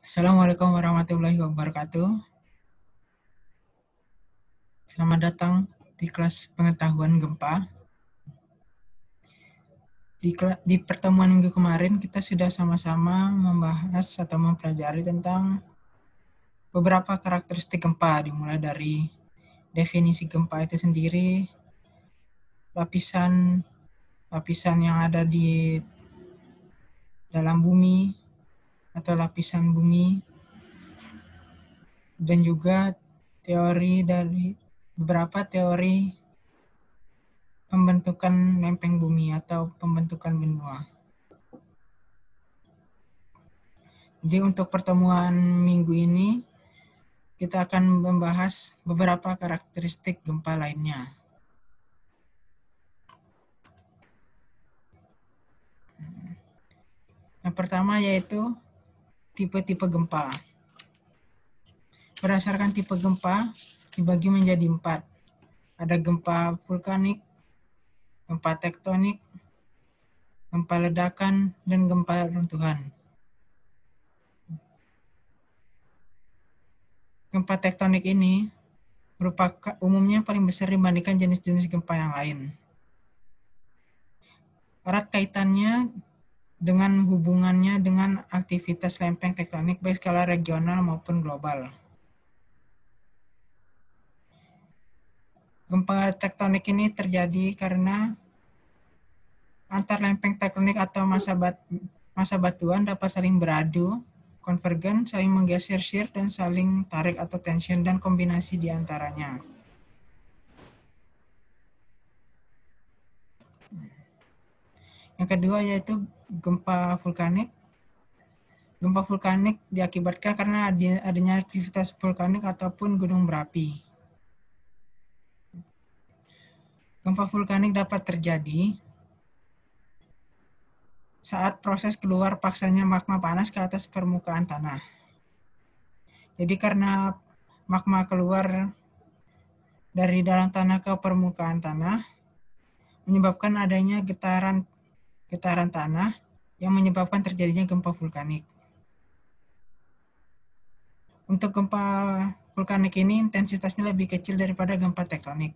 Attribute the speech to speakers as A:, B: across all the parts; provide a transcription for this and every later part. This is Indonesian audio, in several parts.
A: Assalamualaikum warahmatullahi wabarakatuh. Selamat datang di kelas pengetahuan gempa. Di pertemuan minggu kemarin kita sudah sama-sama membahas atau mempelajari tentang beberapa karakteristik gempa, dimulai dari definisi gempa itu sendiri, lapisan yang ada di dalam bumi atau lapisan bumi, dan juga beberapa teori pembentukan lempeng bumi atau pembentukan benua. Jadi untuk pertemuan minggu ini, kita akan membahas beberapa karakteristik gempa lainnya. Yang pertama yaitu tipe-tipe gempa. Berdasarkan tipe gempa, dibagi menjadi 4. Ada gempa vulkanik, gempa tektonik, gempa ledakan, dan gempa runtuhan. Gempa tektonik ini merupakan umumnya paling besar dibandingkan jenis-jenis gempa yang lain. Erat kaitannya dengan hubungannya dengan aktivitas lempeng tektonik baik skala regional maupun global. Gempa tektonik ini terjadi karena antar lempeng tektonik atau massa batuan dapat saling beradu, konvergen, saling menggeser shear, dan saling tarik atau tension, dan kombinasi di antaranya. Yang kedua yaitu gempa vulkanik. Gempa vulkanik diakibatkan karena adanya aktivitas vulkanik ataupun gunung berapi. Gempa vulkanik dapat terjadi saat proses keluar paksanya magma panas ke atas permukaan tanah. Jadi karena magma keluar dari dalam tanah ke permukaan tanah, menyebabkan adanya getaran tanah yang menyebabkan terjadinya gempa vulkanik. Untuk gempa vulkanik ini intensitasnya lebih kecil daripada gempa tektonik.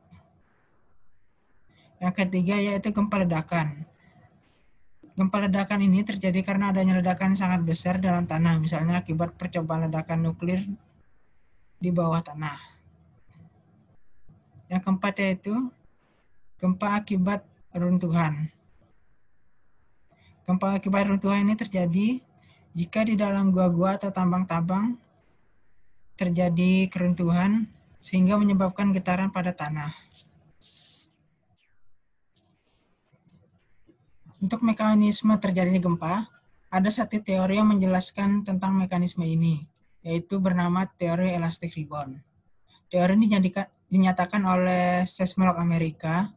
A: Yang ketiga yaitu gempa ledakan. Gempa ledakan ini terjadi karena adanya ledakan sangat besar dalam tanah, misalnya akibat percobaan ledakan nuklir di bawah tanah. Yang keempat yaitu gempa akibat runtuhan. Gempa akibat runtuhan ini terjadi jika di dalam gua-gua atau tambang-tambang terjadi keruntuhan sehingga menyebabkan getaran pada tanah. Untuk mekanisme terjadinya gempa, ada satu teori yang menjelaskan tentang mekanisme ini, yaitu bernama teori elastic rebound. Teori ini dinyatakan oleh seismolog Amerika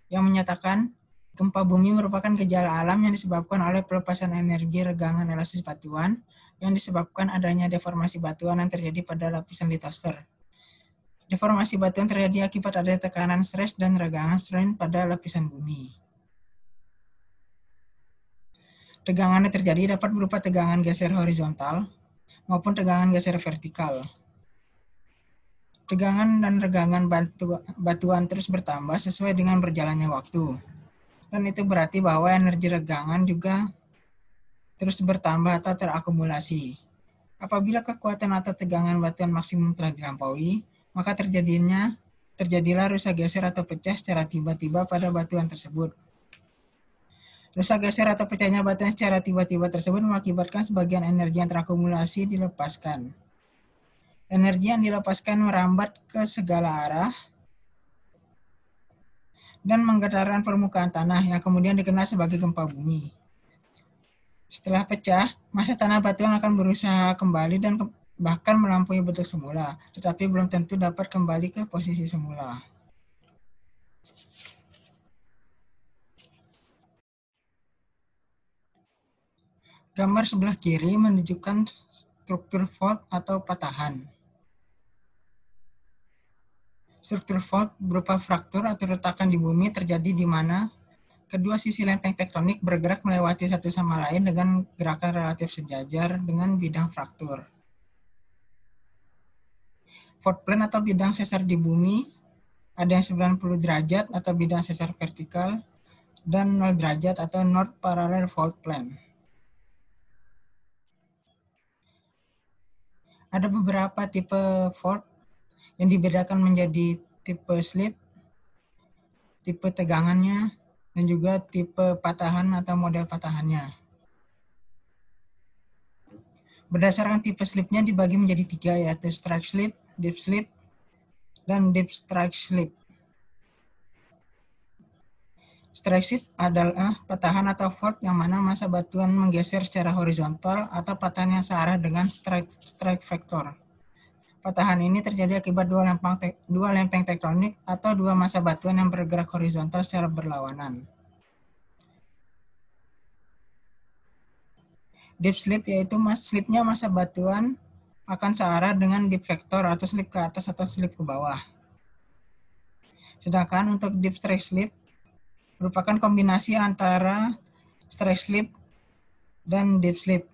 A: yang menyatakan gempa bumi merupakan gejala alam yang disebabkan oleh pelepasan energi regangan elastis batuan yang disebabkan adanya deformasi batuan yang terjadi pada lapisan litosfer. Deformasi batuan terjadi akibat adanya tekanan stres dan regangan strain pada lapisan bumi. Tegangan yang terjadi dapat berupa tegangan geser horizontal maupun tegangan geser vertikal. Tegangan dan regangan batuan terus bertambah sesuai dengan berjalannya waktu. Dan itu berarti bahwa energi regangan juga terus bertambah atau terakumulasi. Apabila kekuatan atau tegangan batuan maksimum telah dilampaui, maka terjadilah rusak geser atau pecah secara tiba-tiba pada batuan tersebut. Rusak geser atau pecahnya batuan secara tiba-tiba tersebut mengakibatkan sebagian energi yang terakumulasi dilepaskan. Energi yang dilepaskan merambat ke segala arah dan menggetarkan permukaan tanah yang kemudian dikenal sebagai gempa bumi. Setelah pecah, massa tanah batuan akan berusaha kembali dan bahkan melampaui bentuk semula, tetapi belum tentu dapat kembali ke posisi semula. Gambar sebelah kiri menunjukkan struktur fault atau patahan. Struktur fault berupa fraktur atau retakan di bumi terjadi di mana kedua sisi lempeng tektonik bergerak melewati satu sama lain dengan gerakan relatif sejajar dengan bidang fraktur. Fault plane atau bidang sesar di bumi ada yang 90 derajat atau bidang sesar vertikal dan 0 derajat atau North Parallel Fault Plane. Ada beberapa tipe fault yang dibedakan menjadi tipe slip, tipe tegangannya, dan juga tipe patahan atau model patahannya. Berdasarkan tipe slipnya dibagi menjadi 3, yaitu strike slip, deep slip, dan deep strike slip. Strike slip adalah patahan atau fault yang mana massa batuan menggeser secara horizontal atau patahan yang searah dengan strike vector. Patahan ini terjadi akibat dua lempeng tektonik atau dua massa batuan yang bergerak horizontal secara berlawanan. Deep slip yaitu slipnya massa batuan akan searah dengan deep vector atau slip ke atas atau slip ke bawah. Sedangkan untuk deep strike slip merupakan kombinasi antara strike slip dan deep slip.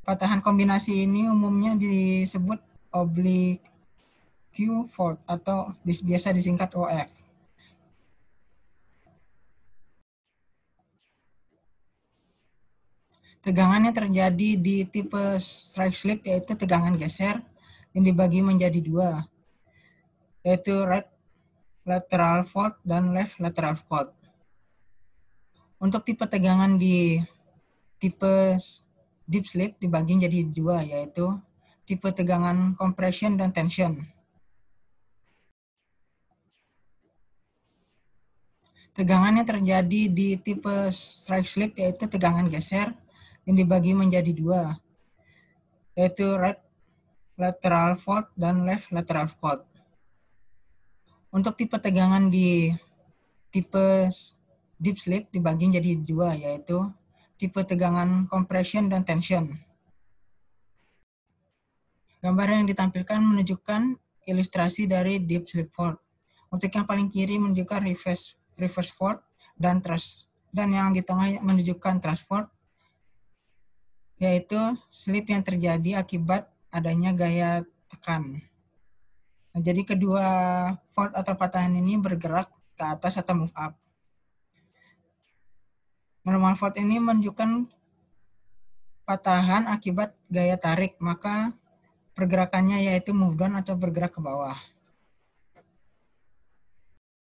A: Patahan kombinasi ini umumnya disebut oblique fault atau biasa disingkat OF. Tegangan yang terjadi di tipe strike slip yaitu tegangan geser yang dibagi menjadi 2, yaitu right lateral fault dan left lateral fault. Untuk tipe tegangan di tipe deep slip dibagi menjadi 2, yaitu tipe tegangan compression dan tension. Tegangan yang terjadi di tipe strike slip yaitu tegangan geser yang dibagi menjadi 2, yaitu right lateral fault dan left lateral fault. Untuk tipe tegangan di tipe deep slip dibagi menjadi 2, yaitu tipe tegangan compression dan tension. Gambar yang ditampilkan menunjukkan ilustrasi dari deep slip fault. Untuk yang paling kiri menunjukkan reverse fault dan thrust, dan yang di tengah menunjukkan thrust fault, yaitu slip yang terjadi akibat adanya gaya tekan. Nah, jadi kedua fault atau patahan ini bergerak ke atas atau move up. Normal fault ini menunjukkan patahan akibat gaya tarik, maka pergerakannya yaitu move down atau bergerak ke bawah.